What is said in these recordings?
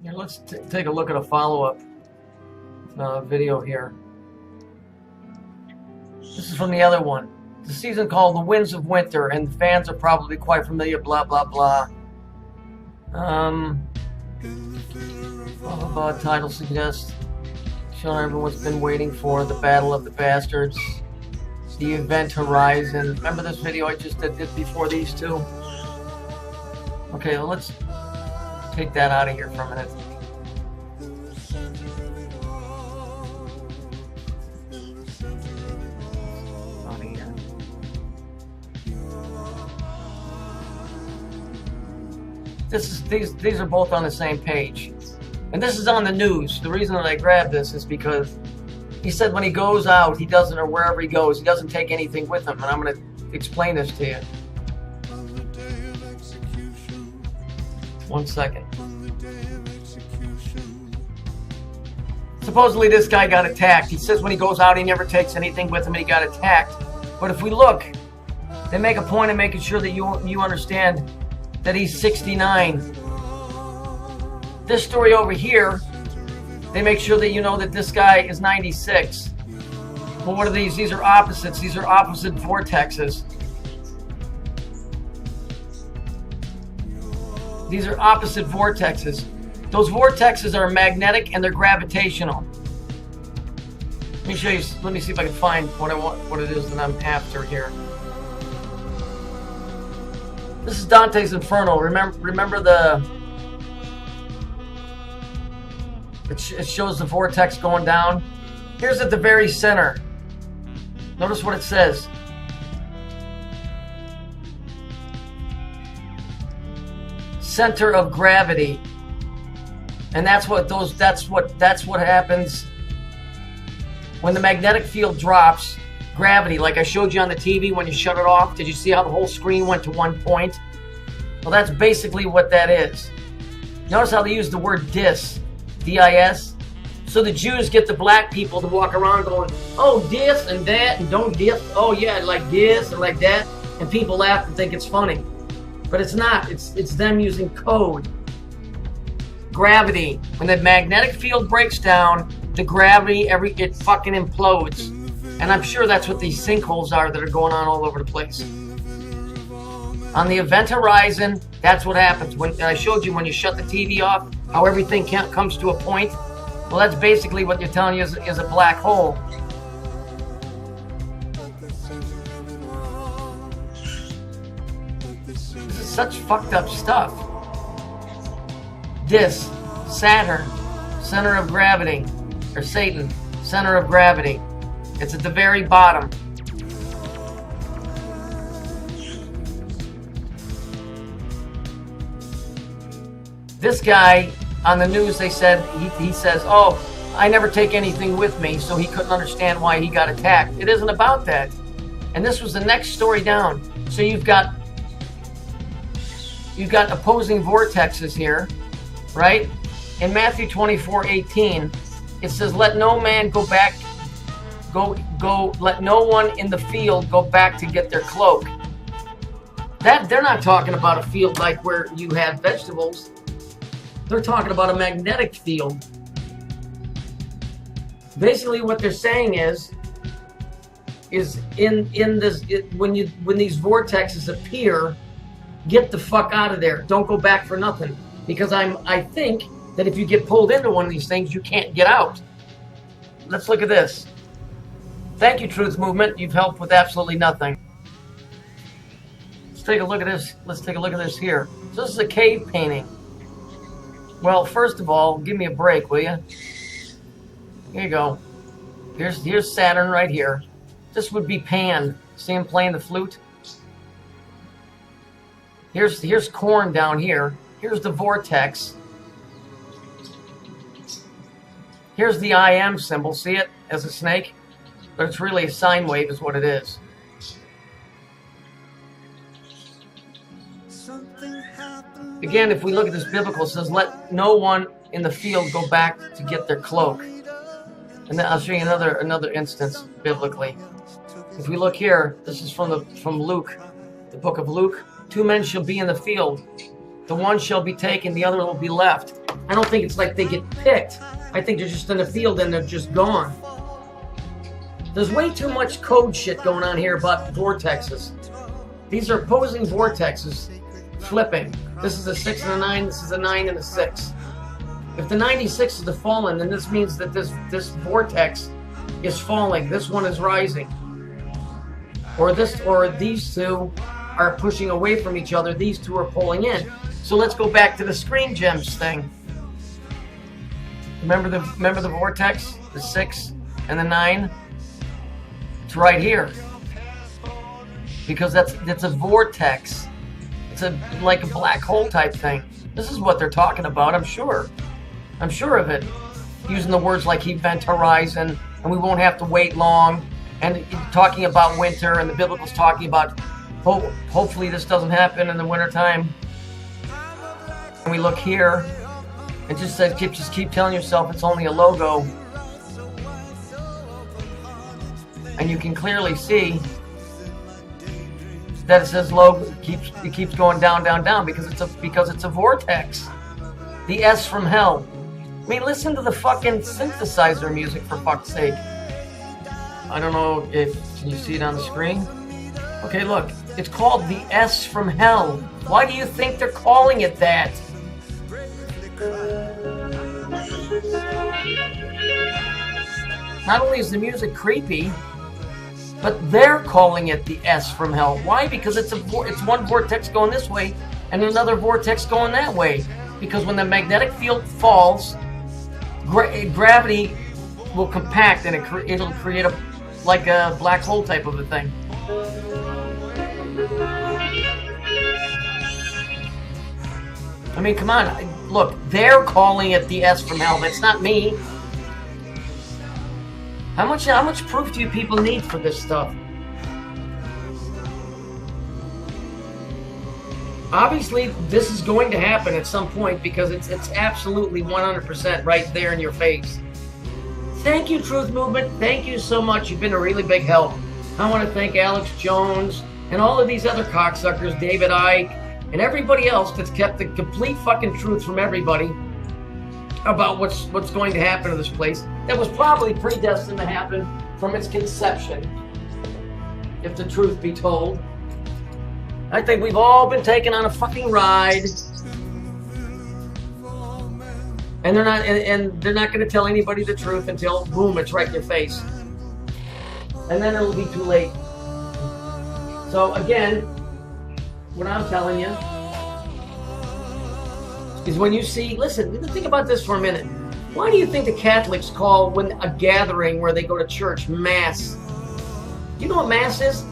Yeah, let's take a look at a follow-up video here. This is from the other one. The season called The Winds of Winter, and the fans are probably quite familiar, blah, blah, blah. Blah, blah, blah. Title suggests showing everyone's been waiting for, the Battle of the Bastards, the Event Horizon. Remember this video I just did before these two? Okay, well, let's take that out of here for a minute. These are both on the same page, and this is on the news. The reason that I grabbed this is because he said when he goes out, he doesn't, or wherever he goes, he doesn't take anything with him. And I'm going to explain this to you. 1 second. Supposedly this guy got attacked. He says when he goes out, he never takes anything with him, and he got attacked. But if we look, they make a point of making sure that you understand that he's 69. This story over here, they make sure that you know that this guy is 96. Well, what are these? These are opposites. These are opposite vortexes. These are opposite vortexes. Those vortexes are magnetic and they're gravitational. Let me show you. Let me see if I can find what I want, what it is that I'm after here. This is Dante's Inferno. Remember the... It shows the vortex going down. Here's at the very center. Notice what it says. Center of gravity. And that's what happens when the magnetic field drops. Gravity, like I showed you on the TV when you shut it off. Did you see how the whole screen went to one point? Well, that's basically what that is. Notice how they use the word dis, D-I-S. So the Jews get the black people to walk around going, oh, dis and that, and don't dis. Oh, yeah, like this and like that. And people laugh and think it's funny. But it's not. It's them using code. Gravity. When the magnetic field breaks down, the gravity, it fucking implodes. And I'm sure that's what these sinkholes are that are going on all over the place. On the event horizon, that's what happens. When I showed you when you shut the TV off, how everything comes to a point. Well, that's basically what you're telling you is a black hole. This is such fucked up stuff. This, Saturn, center of gravity, or Satan, center of gravity. It's at the very bottom. This guy on the news, they said, he says, oh, I never take anything with me, so he couldn't understand why he got attacked. It isn't about that. And this was the next story down. So you've got opposing vortexes here, right? In Matthew 24:18, it says, let no man go back. Let no one in the field go back to get their cloak. That they're not talking about a field like where you have vegetables. They're talking about a magnetic field. Basically, what they're saying is in this when these vortexes appear, get the fuck out of there. Don't go back for nothing. Because I think that if you get pulled into one of these things, you can't get out. Let's look at this. Thank you, Truth Movement. You've helped with absolutely nothing. Let's take a look at this. Let's take a look at this here. So this is a cave painting. Well, first of all, give me a break, will you? Here you go. Here's Saturn right here. This would be Pan. See him playing the flute? Here's corn down here. Here's the vortex. Here's the I am symbol. See it as a snake? But it's really a sine wave is what it is. Again, if we look at this biblical, it says, let no one in the field go back to get their cloak. And then I'll show you another instance biblically. If we look here, this is from Luke, the book of Luke. 2 men shall be in the field. The one shall be taken, the other will be left. I don't think it's like they get picked. I think they're just in the field and they're just gone. There's way too much code shit going on here about vortexes. These are opposing vortexes flipping. This is a 6 and a 9, this is a 9 and a 6. If the 96 is the fallen, then this means that this vortex is falling. This one is rising. Or these two are pushing away from each other. These two are pulling in. So let's go back to the screen gems thing. Remember the vortex, the 6 and the 9? It's right here. Because that's a vortex. It's like a black hole type thing. This is what they're talking about, I'm sure. I'm sure of it. Using the words like event horizon, and we won't have to wait long, and talking about winter, and the biblical's talking about hopefully this doesn't happen in the wintertime. And we look here, it just says keep telling yourself it's only a logo. And you can clearly see that it says logo, it keeps going down, down, down because it's a vortex. The S from hell. I mean, listen to the fucking synthesizer music, for fuck's sake. I don't know can you see it on the screen? Okay, look, it's called the S from hell. Why do you think they're calling it that? Not only is the music creepy, but they're calling it the S from hell. Why? Because it's one vortex going this way and another vortex going that way. Because when the magnetic field falls, gravity will compact and it'll create like a black hole type of a thing. I mean, come on. Look, they're calling it the S from hell. It's not me. How much proof do you people need for this stuff? Obviously, this is going to happen at some point because it's absolutely 100% right there in your face. Thank you, Truth Movement. Thank you so much. You've been a really big help. I want to thank Alex Jones and all of these other cocksuckers, David Icke, and everybody else that's kept the complete fucking truth from everybody about what's going to happen to this place that was probably predestined to happen from its conception, if the truth be told. I think we've all been taken on a fucking ride, and they're not going to tell anybody the truth until boom, it's right in your face, and then it'll be too late. So again, what I'm telling you is when you see, listen, think about this for a minute. Why do you think the Catholics call when a gathering where they go to church mass? Do you know what mass is?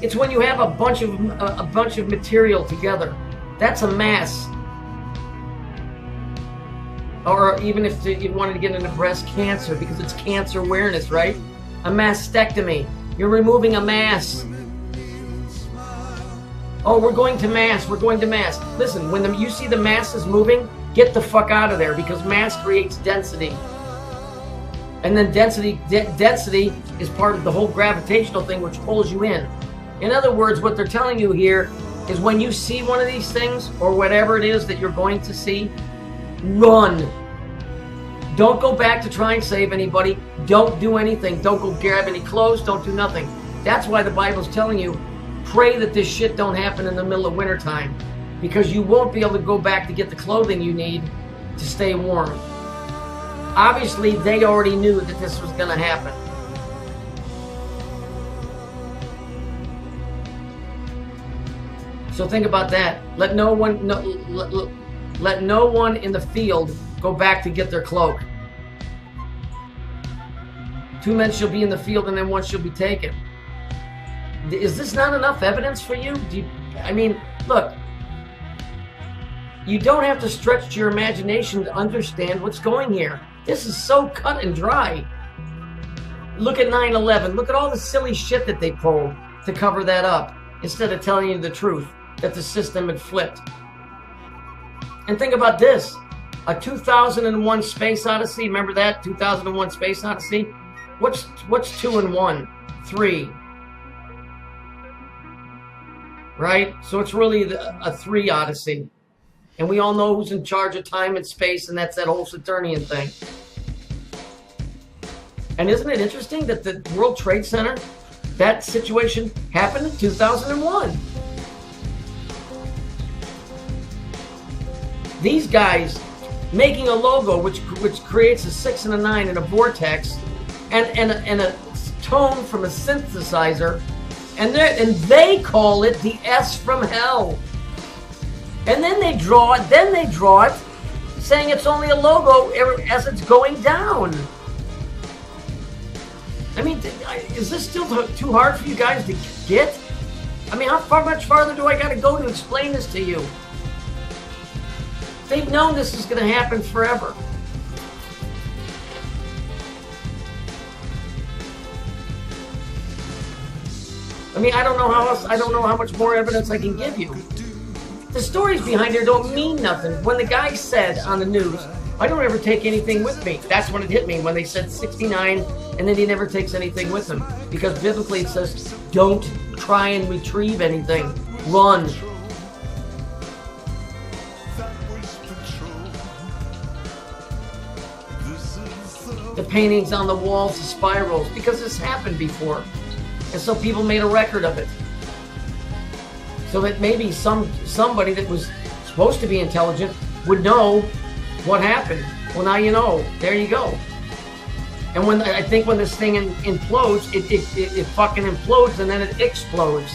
It's when you have a bunch of material together. That's a mass. Or even if you wanted to get into breast cancer, because it's cancer awareness, right? A mastectomy. You're removing a mass. Oh, we're going to mass. We're going to mass. Listen, when you see the masses moving, get the fuck out of there, because mass creates density. And then density is part of the whole gravitational thing, which pulls you in. In other words, what they're telling you here is when you see one of these things, or whatever it is that you're going to see, run. Don't go back to try and save anybody. Don't do anything. Don't go grab any clothes. Don't do nothing. That's why the Bible's telling you, pray that this shit don't happen in the middle of wintertime, because you won't be able to go back to get the clothing you need to stay warm. Obviously, they already knew that this was going to happen. So think about that. Let no one in the field go back to get their cloak. 2 men shall be in the field, and then one shall be taken. Is this not enough evidence for you? I mean, look, you don't have to stretch your imagination to understand what's going here. This is so cut and dry. Look at 9/11. Look at all the silly shit that they pulled to cover that up, instead of telling you the truth, that the system had flipped. And think about this. A 2001 Space Odyssey. Remember that? 2001 Space Odyssey? What's 2 and 1? 3. Right? So it's really a 3 Odyssey. And we all know who's in charge of time and space, and that's that whole Saturnian thing. And isn't it interesting that the World Trade Center, that situation happened in 2001? These guys making a logo which creates a 6 and a 9 in a vortex and a tone from a synthesizer, and they call it the S from hell. And then they draw it saying it's only a logo as it's going down. I mean, is this still too hard for you guys to get? I mean, much farther do I got to go to explain this to you? They've known this is going to happen forever. I mean, I don't know how much more evidence I can give you. The stories behind here don't mean nothing. When the guy said on the news, I don't ever take anything with me, that's when it hit me, when they said 69, and then he never takes anything with him. Because biblically it says, don't try and retrieve anything. Run. The paintings on the walls, the spirals, because this happened before. And so people made a record of it. So that maybe somebody that was supposed to be intelligent would know what happened. Well, now you know. There you go. And I think when this thing implodes, it fucking implodes and then it explodes.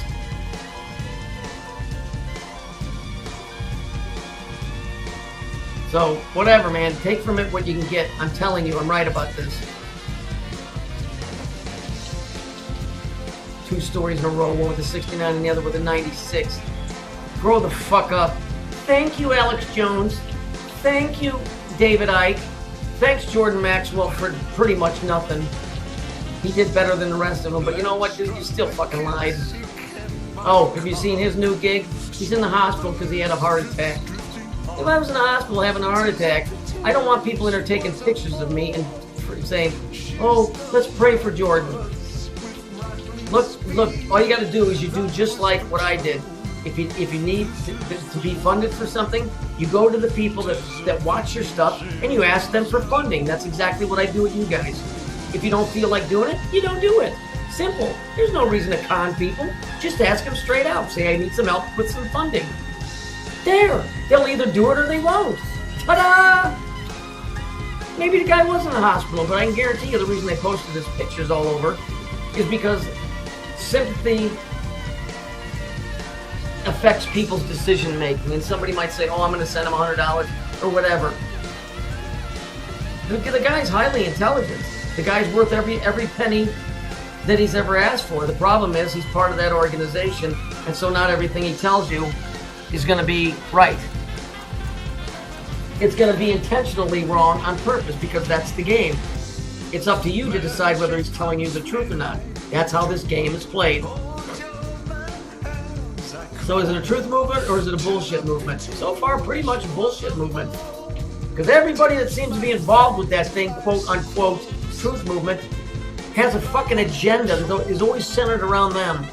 So, whatever, man. Take from it what you can get. I'm telling you, I'm right about this. 2 stories in a row, one with a 69 and the other with a 96. Grow the fuck up. Thank you, Alex Jones. Thank you, David Icke. Thanks, Jordan Maxwell, for pretty much nothing. He did better than the rest of them, but you know what, dude? You still fucking lied. Oh, have you seen his new gig? He's in the hospital because he had a heart attack. If I was in the hospital having a heart attack, I don't want people in there taking pictures of me and saying, oh, let's pray for Jordan. Look, all you got to do is you do just like what I did. If you need to be funded for something, you go to the people that watch your stuff and you ask them for funding. That's exactly what I do with you guys. If you don't feel like doing it, you don't do it. Simple. There's no reason to con people. Just ask them straight out. Say, I need some help with some funding. There. They'll either do it or they won't. Ta-da! Maybe the guy was in the hospital, but I can guarantee you the reason they posted his pictures all over is because sympathy affects people's decision making, and somebody might say, oh, I'm going to send him $100 or whatever. The guy's highly intelligent. The guy's worth every penny that he's ever asked for. The problem is he's part of that organization, and so not everything he tells you is going to be right. It's going to be intentionally wrong on purpose because that's the game. It's up to you to decide whether he's telling you the truth or not. That's how this game is played. So is it a truth movement or is it a bullshit movement? So far, pretty much a bullshit movement. Because everybody that seems to be involved with that thing, quote unquote, truth movement, has a fucking agenda that is always centered around them.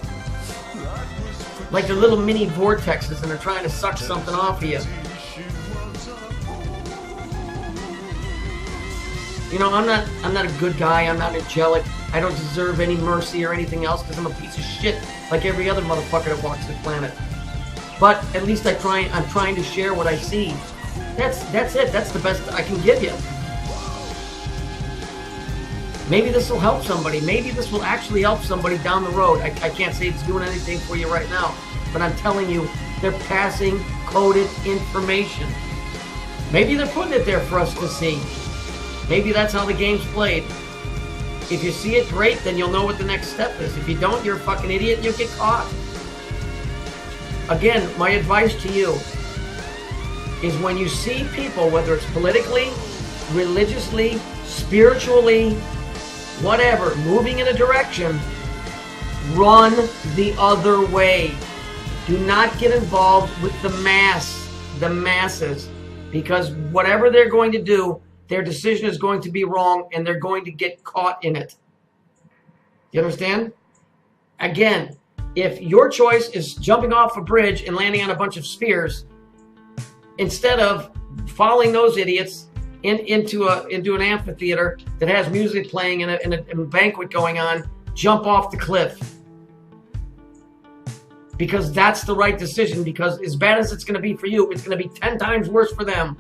Like they're little mini vortexes and they're trying to suck something off of you. You know, I'm not a good guy, I'm not angelic, I don't deserve any mercy or anything else because I'm a piece of shit like every other motherfucker that walks the planet. But at least I'm trying to share what I see. That's it, that's the best I can give you. Maybe this will help somebody, maybe this will actually help somebody down the road. I can't say it's doing anything for you right now, but I'm telling you, they're passing coded information. Maybe they're putting it there for us to see. Maybe that's how the game's played. If you see it, great, then you'll know what the next step is. If you don't, you're a fucking idiot and you'll get caught. Again, my advice to you is when you see people, whether it's politically, religiously, spiritually, whatever, moving in a direction, run the other way. Do not get involved with the masses, because whatever they're going to do, their decision is going to be wrong and they're going to get caught in it. You understand? Again, if your choice is jumping off a bridge and landing on a bunch of spheres, instead of following those idiots into an amphitheater that has music playing and a banquet going on, jump off the cliff. Because that's the right decision, because as bad as it's going to be for you, it's going to be 10 times worse for them.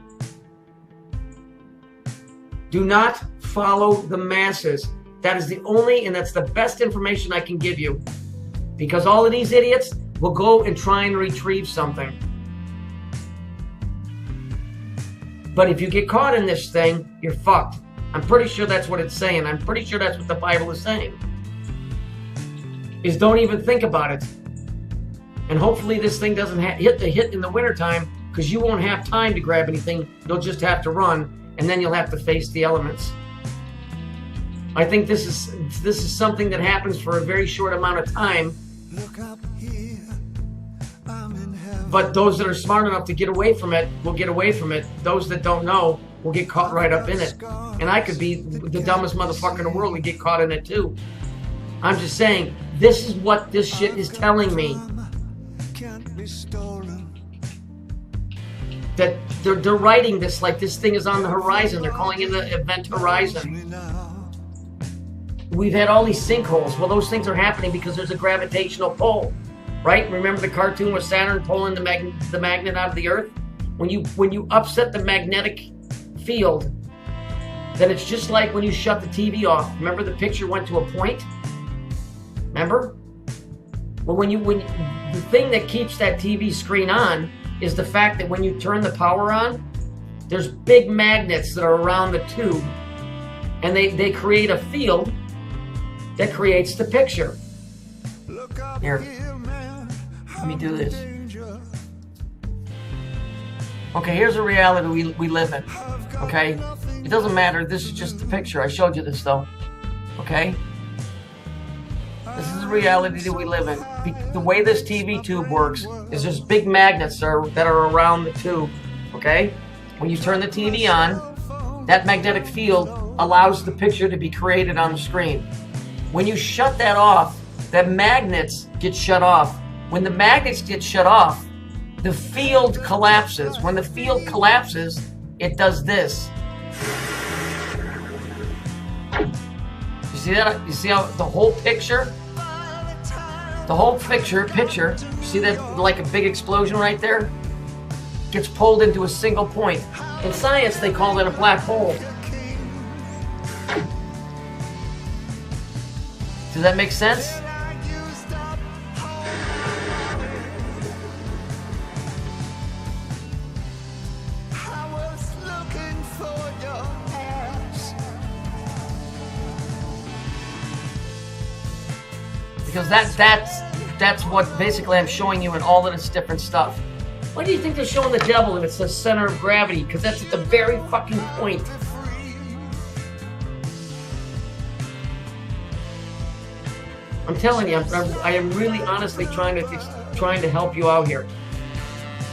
Do not follow the masses. That is the only, and that's the best information I can give you. Because all of these idiots will go and try and retrieve something. But if you get caught in this thing, you're fucked. I'm pretty sure that's what it's saying. I'm pretty sure that's what the Bible is saying. Is don't even think about it. And hopefully this thing doesn't hit in the wintertime, because you won't have time to grab anything. You'll just have to run, and then you'll have to face the elements. I think this is something that happens for a very short amount of time. Look up here, I'm in heaven. But those that are smart enough to get away from it will get away from it. Those that don't know will get caught right up in it. And I could be the dumbest motherfucker in the world and get caught in it too. I'm just saying, this is what this shit is telling me. Can't be stolen. That they're writing this like this thing is on the horizon. They're calling it the event horizon. We've had all these sinkholes. Well, those things are happening because there's a gravitational pull, right? Remember the cartoon with Saturn pulling the magnet out of the Earth? When you upset the magnetic field, then it's just like when you shut the TV off. Remember the picture went to a point? Remember? Well, the thing that keeps that TV screen on is the fact that when you turn the power on, there's big magnets that are around the tube, and they create a field that creates the picture. Here, let me do this. Okay, here's a reality we live in. Okay, it doesn't matter. This is just the picture. I showed you this though. Okay, this is the reality that we live in. The way this TV tube works is there's big magnets that are around the tube. Okay, when you turn the TV on, that magnetic field allows the picture to be created on the screen. When you shut that off, the magnets get shut off. When the magnets get shut off, the field collapses. When the field collapses, it does this. You see that? You see how the whole picture? The whole picture, see that like a big explosion right there? Gets pulled into a single point. In science, they call it a black hole. Does that make sense? Because that's what basically I'm showing you in all of this different stuff. Why do you think they're showing the devil and it's the center of gravity? Because that's at the very fucking point. I'm telling you, I am really honestly trying to help you out here.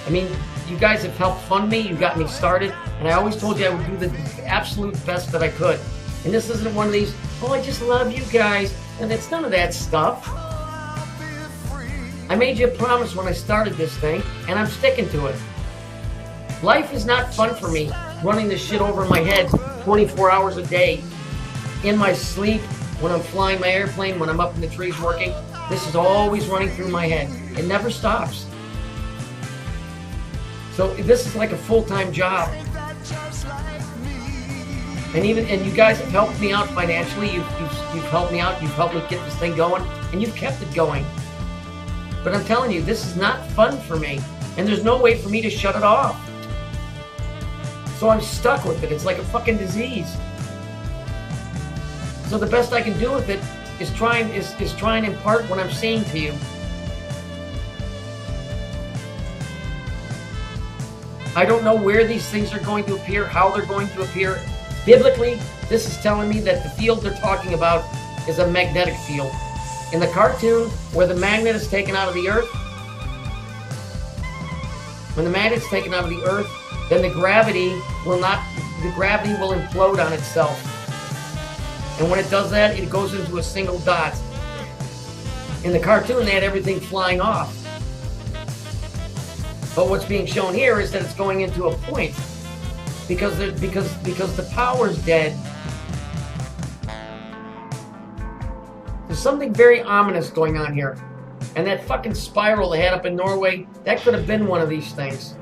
I mean, you guys have helped fund me, you got me started, and I always told you I would do the absolute best that I could. And this isn't one of these, oh, I just love you guys, and it's none of that stuff. I made you a promise when I started this thing, and I'm sticking to it. Life is not fun for me, running this shit over my head 24 hours a day, in my sleep, when I'm flying my airplane, when I'm up in the trees working. This is always running through my head. It never stops. So this is like a full-time job. And you guys have helped me out financially. You've helped me out. You've helped me get this thing going, and you've kept it going. But I'm telling you, this is not fun for me, and there's no way for me to shut it off. So I'm stuck with it. It's like a fucking disease. So the best I can do with it is try and impart what I'm saying to you. I don't know where these things are going to appear, how they're going to appear. Biblically, this is telling me that the field they're talking about is a magnetic field. In the cartoon, where the magnet is taken out of the earth, when the magnet's taken out of the earth, then the gravity will implode on itself. And when it does that, it goes into a single dot. In the cartoon, they had everything flying off. But what's being shown here is that it's going into a point because the power's dead. There's something very ominous going on here. And that fucking spiral they had up in Norway, that could have been one of these things.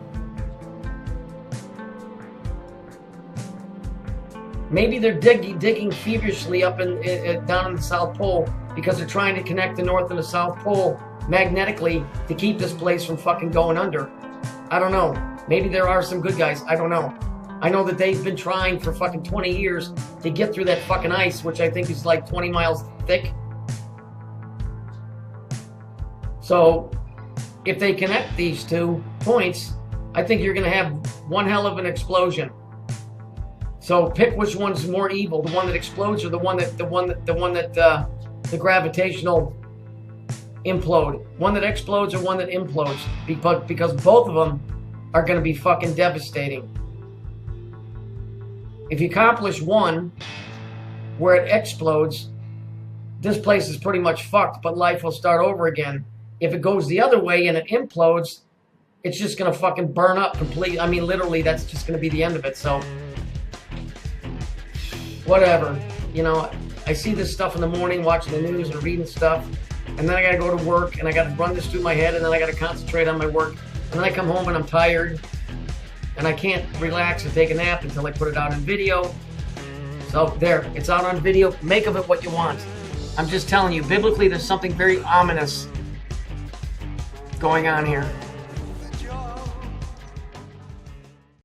Maybe they're digging feverishly up down in the South Pole because they're trying to connect the North and the South Pole magnetically to keep this place from fucking going under. I don't know. Maybe there are some good guys. I don't know. I know that they've been trying for fucking 20 years to get through that fucking ice, which I think is like 20 miles thick. So, if they connect these 2 points, I think you're going to have one hell of an explosion. So pick which one's more evil: the one that explodes, or the one that the gravitational implode. One that explodes or one that implodes, because both of them are going to be fucking devastating. If you accomplish one where it explodes, this place is pretty much fucked, but life will start over again. If it goes the other way and it implodes, it's just going to fucking burn up completely. I mean, literally, that's just going to be the end of it. So, whatever. You know, I see this stuff in the morning, watching the news and reading stuff, and then I got to go to work, and I got to run this through my head, and then I got to concentrate on my work, and then I come home and I'm tired, and I can't relax and take a nap until I put it out in video. So, there. It's out on video. Make of it what you want. I'm just telling you, biblically, there's something very ominous going on here.